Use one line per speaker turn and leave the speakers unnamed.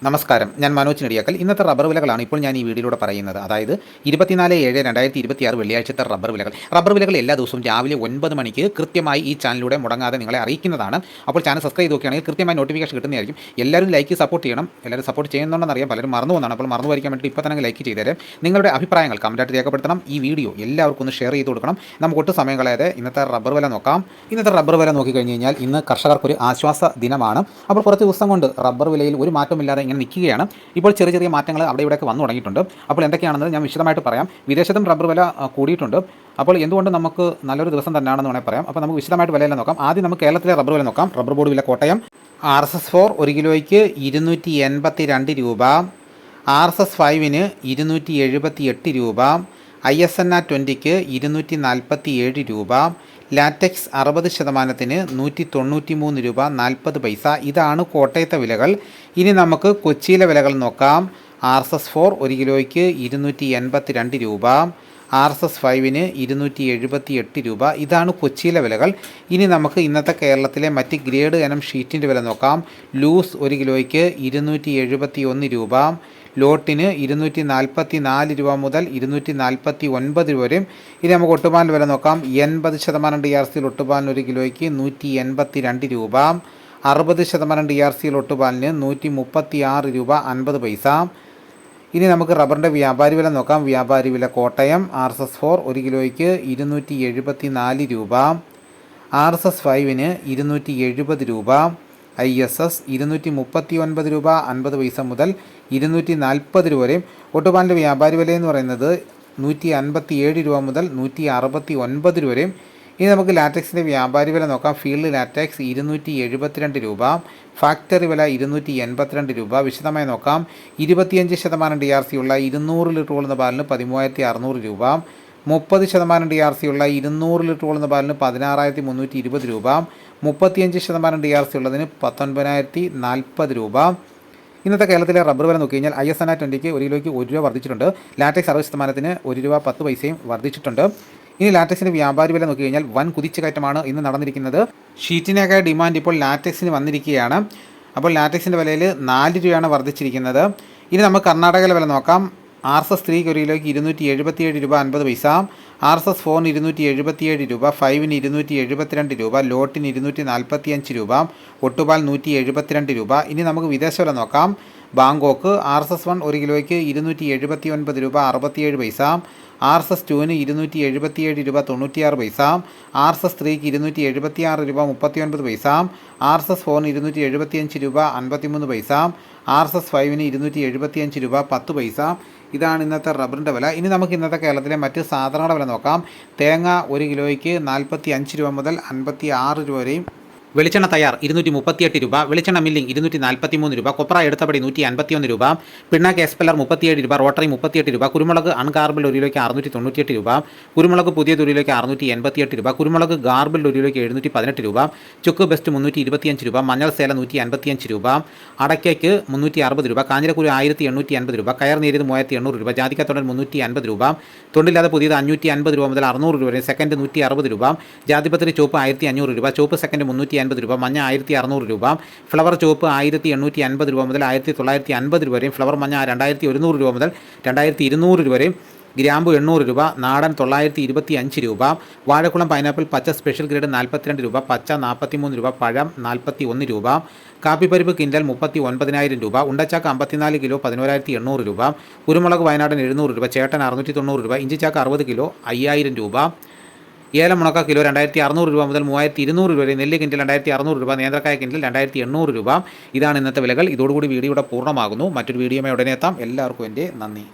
നമസ്കാരം, ഞാൻ മനോജ് നെടിയാക്കൽ. ഇന്നത്തെ റബ്ബർ വിലകളാണ് ഇപ്പോൾ ഞാൻ ഈ വീഡിയോയിലൂടെ പറയുന്നത്. അതായത് 24/7/2026 വെള്ളിയാഴ്ചത്തെ റബ്ബർ വിലകൾ എല്ലാ ദിവസവും രാവിലെ 9 മണിക്ക് കൃത്യമായി ഈ ചാനലിലൂടെ മുടങ്ങാതെ നിങ്ങളെ അറിയിക്കുന്നതാണ്. അപ്പോൾ ചാനൽ സബ്സ്ക്രൈബ് ചെയ്ത് നോക്കുകയാണെങ്കിൽ കൃത്യമായി നോട്ടിഫിക്കേഷൻ കിട്ടുന്നതായിരിക്കും. എല്ലാവരും ലൈക്ക് സപ്പോർട്ട് ചെയ്യണം. എല്ലാവരും സപ്പോർട്ട് ചെയ്യുന്നുണ്ടെന്ന് അറിയാം, പലരും മറന്നു പോകുന്നതാണ്. അപ്പോൾ മറന്നു പോയിരിക്കാൻ വേണ്ടി ഇപ്പോൾ തന്നെ ലൈക്ക് ചെയ്തേരെ. നിങ്ങളുടെ അഭിപ്രായങ്ങൾ കമൻറ്റായിട്ട് രേഖപ്പെടുത്തണം. ഈ വീഡിയോ എല്ലാവർക്കും ഒന്ന് ഷെയർ ചെയ്ത് കൊടുക്കണം. നമുക്ക് ഒട്ടും സമയം കളയാതെ ഇന്നത്തെ റബ്ബർ വില നോക്കാം. ഇന്നത്തെ റബ്ബർ വില നോക്കിക്കഴിഞ്ഞ് കഴിഞ്ഞാൽ ഇന്ന് കർഷകർക്കൊരു ആശ്വാസ ദിനമാണ്. അപ്പോൾ കുറച്ച് ദിവസം കൊണ്ട് റബ്ബർ വിലയിൽ ഒരു മാറ്റമില്ലാതെ നിൽക്കുകയാണ്. ഇപ്പോൾ ചെറിയ മാറ്റങ്ങൾ അവിടെ ഇവിടെയൊക്കെ വന്നു തുടങ്ങിയിട്ടുണ്ട്. അപ്പോൾ എന്തൊക്കെയാണെന്ന് ഞാൻ വിശദമായിട്ട് പറയാം. വിദേശത്തും റബ്ബർ വില കൂടിയിട്ടുണ്ട്. അപ്പോൾ എന്തുകൊണ്ട് നമുക്ക് നല്ലൊരു ദിവസം തന്നെയാണെന്ന് വേണമെങ്കിൽ പറയാം. അപ്പോൾ നമുക്ക് വിശദമായിട്ട് വിലയെല്ലാം നോക്കാം. ആദ്യം നമുക്ക് കേരളത്തിലെ റബ്ബർ വില നോക്കാം. റബ്ബർ ബോർഡ് വില കോട്ടയം RSS-4 1 കിലോയ്ക്ക് 282 രൂപ, RSS-5 278 രൂപ, ISNA 20 247 രൂപ, ലാറ്റക്സ് 60% 193 രൂപ 40 പൈസ. ഇതാണ് കോട്ടയത്തെ വിലകൾ. ഇനി നമുക്ക് കൊച്ചിയിലെ വിലകൾ നോക്കാം. RSS-4 1 കിലോയ്ക്ക് 282 രൂപ, RSS-5 278 രൂപ. ഇതാണ് കൊച്ചിയിലെ വിലകൾ. ഇനി നമുക്ക് ഇന്നത്തെ കേരളത്തിലെ മറ്റ് ഗ്രേഡ് ഇനം ഷീറ്റിൻ്റെ വില നോക്കാം. ലൂസ് 1 കിലോയ്ക്ക് 271 രൂപ, ലോട്ടിന് 244 രൂപ മുതൽ 249 രൂപ വരെയും. ഇനി നമുക്ക് ഒട്ടുപാലിൻ്റെ വില നോക്കാം. 80% DRC ഒട്ടുപാലിന് 1 കിലോയ്ക്ക് 182 രൂപ, 60% DRC ഒട്ടുപാലിന് 136 രൂപ 50 പൈസ. ഇനി നമുക്ക് റബ്ബറിൻ്റെ വ്യാപാരി വില നോക്കാം. വ്യാപാരി വില കോട്ടയം RSS-4 1 കിലോയ്ക്ക് 274 രൂപ, RSS-5 270 രൂപ, ISS 239 രൂപ 50 പൈസ മുതൽ 240 രൂപ വരെയും. ഒട്ടുപാലിൻ്റെ വ്യാപാരി വില എന്ന് പറയുന്നത് 157 രൂപ മുതൽ 169 രൂപ വരെയും. ഇനി നമുക്ക് ലാറ്റക്സിൻ്റെ വ്യാപാരി വില നോക്കാം. ഫീൽഡ് ലാറ്റക്സ് 272 രൂപ, ഫാക്ടറി വില 282 രൂപ. വിശദമായി നോക്കാം. 25% DRC ഉള്ള 200 ലിറ്റർ കൊള്ളുന്ന പാലിന് 13,600 രൂപ, 30% DRC ഉള്ള 200 ലിറ്റർ കൊള്ളുന്ന പാലിന് 16,320 രൂപ, 35% DRC ഉള്ളതിന് 19,040 രൂപ. ഇന്നത്തെ കേരളത്തിലെ റബ്ബർ വില നോക്കി കഴിഞ്ഞാൽ ISNA 20 1 കിലോയ്ക്ക് 1 രൂപ വർദ്ധിച്ചിട്ടുണ്ട്. ലാറ്റക്സ് 60% 1 രൂപ 10 പൈസയും വർദ്ധിച്ചിട്ടുണ്ട്. ഇനി ലാറ്റക്സിൻ്റെ വ്യാപാരി വില നോക്കി കഴിഞ്ഞാൽ വൻ കുതിച്ചുകയറ്റമാണ് ഇന്ന് നടന്നിരിക്കുന്നത്. ഷീറ്റിനൊക്കെ ഡിമാൻഡ് ഇപ്പോൾ ലാറ്റക്സിന് വന്നിരിക്കുകയാണ്. അപ്പോൾ ലാറ്റക്സിൻ്റെ വിലയിൽ 4 രൂപയാണ് വർദ്ധിച്ചിരിക്കുന്നത്. ഇനി നമുക്ക് കർണാടകയിലെ വില നോക്കാം. RSS-3 1 കിലോയ്ക്ക് 277 രൂപ 50 പൈസ, RSS-4 277 രൂപ, 5 272 രൂപ, ലോട്ടിന് 245 രൂപ, ഒട്ടുപാൽ 172 രൂപ. ഇനി നമുക്ക് വിദേശ വില നോക്കാം. ബാങ്കോക്ക് RSS-1 1 കിലോയ്ക്ക് 279 രൂപ 67 പൈസ, RSS-2 277 രൂപ 96 പൈസ, RSS-3 276 രൂപ 39 പൈസ, RSS-4 275 രൂപ 53 പൈസ, RSS-5 275 രൂപ 10 പൈസ. ഇതാണ് ഇന്നത്തെ റബ്ബറിൻ്റെ വില. ഇനി നമുക്ക് ഇന്നത്തെ കേരളത്തിലെ മറ്റ് സാധനങ്ങളുടെ വില നോക്കാം. തേങ്ങ 1 കിലോയ്ക്ക് 45 രൂപ മുതൽ 56 രൂപ വരെയും. വെളിച്ചെണ്ണ തയ്യാർ 238 രൂപ, വെളിച്ചെണ്ണ മില്ലിംഗ് 243 രൂപ, കൊപ്ര എടുത്തപടി 151 രൂപ, പിണ്ണാക്ക് എസ്പെല്ലർ 37 രൂപ, റോട്ടറി 38 രൂപ, കുരുമുളക് അൺഗാർബിൾഡ് 1 കിലോയ്ക്ക് 698 രൂപ, കുരുമുളക് പുതിയത് 1 കിലോയ്ക്ക് 688 രൂപ, കുരുമുളക് ഗാർബിൾഡ് 1 കിലോയ്ക്ക് 718 രൂപ, ചുക്ക് ബെസ്റ്റ് 325 രൂപ, മഞ്ഞൾ സേല 155 രൂപ, അടയ്ക്കയ്ക്ക് 360 രൂപ, കാഞ്ഞിരക്കുരു 1850 രൂപ, കയർ നേരിയത് 3800 രൂപ, ജാതിക്കത്തൊണ്ടൻ 350 രൂപ, തൊണ്ടില്ലാതെ പുതിയത് 550 രൂപ മുതൽ 600 രൂപ വരെ, സെക്കൻഡ് 160 രൂപ, ജാതിപത്രി ചുവപ്പ് 1500 രൂപ, ചുവപ്പ് സെക്കൻഡ് 350 രൂപ, മഞ്ഞ 1600 രൂപ, ഫ്ലവർ ചുവപ്പ് 1850 രൂപ മുതൽ 1950 രൂപ വരെയും, ഫ്ലവർ മഞ്ഞ 2100 രൂപ മുതൽ 2200 രൂപ വരെയും, ഗ്രാമ്പു 800 രൂപ, നാടൻ 925 രൂപ, വാഴക്കുളം പൈനാപ്പിൾ പച്ച സ്പെഷ്യൽ ഗ്രേഡ് 42 രൂപ, പച്ച 43 രൂപ, പഴം 41 രൂപ, കാപ്പിപ്പരിപ്പ് കിൻഡൽ 39,000 രൂപ, ഉണ്ടച്ചാക്ക് 54 കിലോ 11,800 രൂപ, കുരുമുളക് വയനാടൻ 700 രൂപ, ചേട്ടൻ 690 രൂപ, ഇഞ്ചിച്ചാക്ക് 60 കിലോ 5,000 രൂപ, ഏലം മുണക്ക കിലോ 2,600 രൂപ മുതൽ 3,200 രൂപ വരെ, നെല്ല് കിൻഡൽ 2,600 രൂപ, നേന്ത്രക്കായ കിൻഡൽ 2,800 രൂപ. ഇതാണ് ഇന്നത്തെ വിലകൾ. ഇതോടുകൂടി വീഡിയോയുടെ പൂർണ്ണമാകുന്നു. മറ്റൊരു വീഡിയോയുമായി ഉടനെ എത്താം. എല്ലാവർക്കും എൻ്റെ നന്ദി.